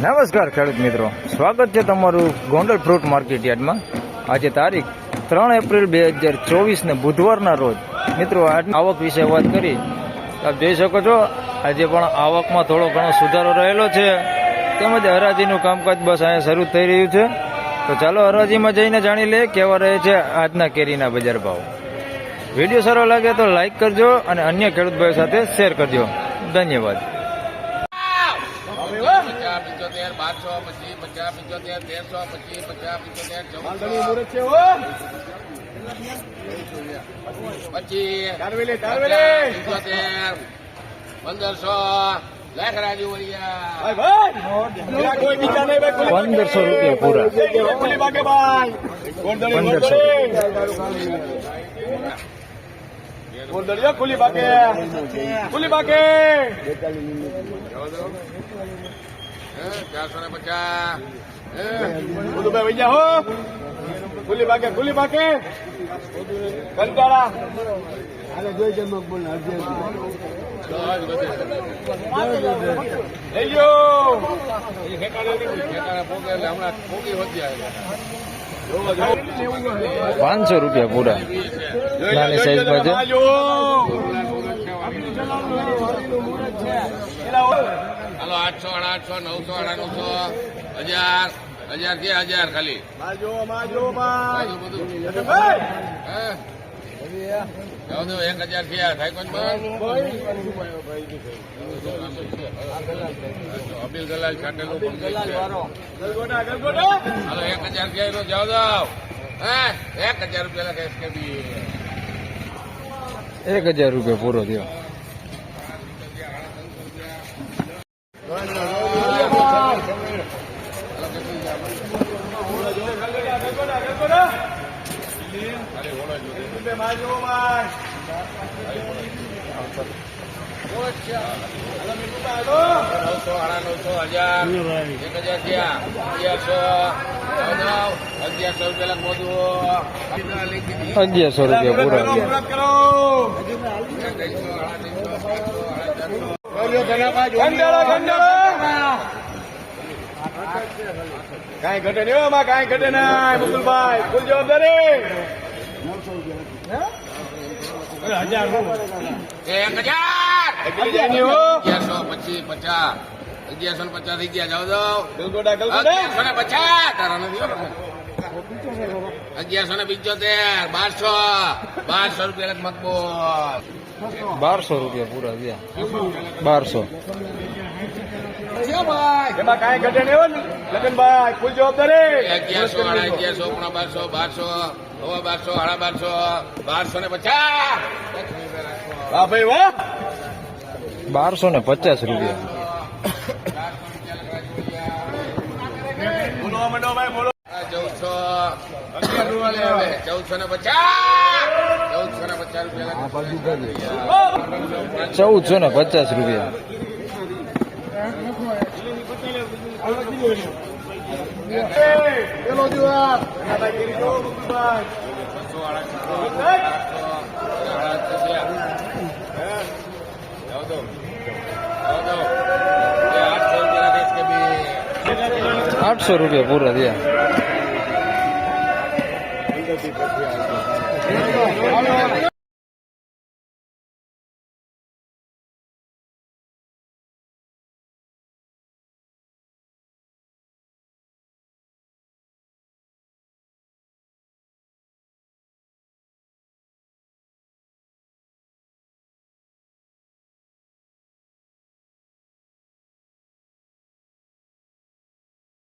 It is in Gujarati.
નમસ્કાર ખેડૂત મિત્રો, સ્વાગત છે તમારું ગોંડલ ફ્રૂટ માર્કેટ યાર્ડમાં। આજે તારીખ 3 એપ્રિલ 2024 ને બુધવારના રોજ મિત્રો આવક વિશે વાત કરી। આપ જોઈ શકો છો આજે પણ આવકમાં થોડો ઘણો સુધારો રહેલો છે, તેમજ હરાજીનું કામકાજ બસ અહીંયા શરૂ થઈ રહ્યું છે। તો ચાલો હરાજીમાં જઈને જાણી લે કેવા રહે છે આજના કેરીના બજાર ભાવ। વિડીયો સારો લાગે તો લાઈક કરજો અને અન્ય ખેડૂત ભાઈઓ સાથે શેર કરજો। ધન્યવાદ। 1500 રૂપિયા પૂરા। 1500 ખુલી બાકે 450 ખુલી બાકે કંટાળા જોઈ છે મકબૂલ લઈ લ્યો 500 રૂપિયા પૂરા। નાની સાઈઝમાં છે। હાલો 800, 850, 900, 1000 1000 ખાલી બધું 1000 થયા થાય કોણ અબીલ ગલાલ કાટેલું હાલો 1000 થયા જાઓ જાઓ 1000 રૂપિયા લખે એસકેબી 1000 રૂપિયા પૂરો થયો। ₹1100 કઈ ઘટે નહીં કઈ ઘટે ના મુકુલભાઈ ફૂલ જવાબદારી 1150 થઈ ગયા જાઓ જાઓ 1150 1200 રૂપિયા મકબૂલ 1200 રૂપિયા પૂરા થયા। 1200 એમાં કાંઈ ઘટે નહીં લગનભાઈ ફૂલ જવાબદારી 1100, 1200, 1250, 1250 ભાઈ વાહ 1250 રૂપિયા। બોલો મંડો ભાઈ બોલો 1450 રૂપિયા। પેલો દિવસ ₹800 પૂરા થયા।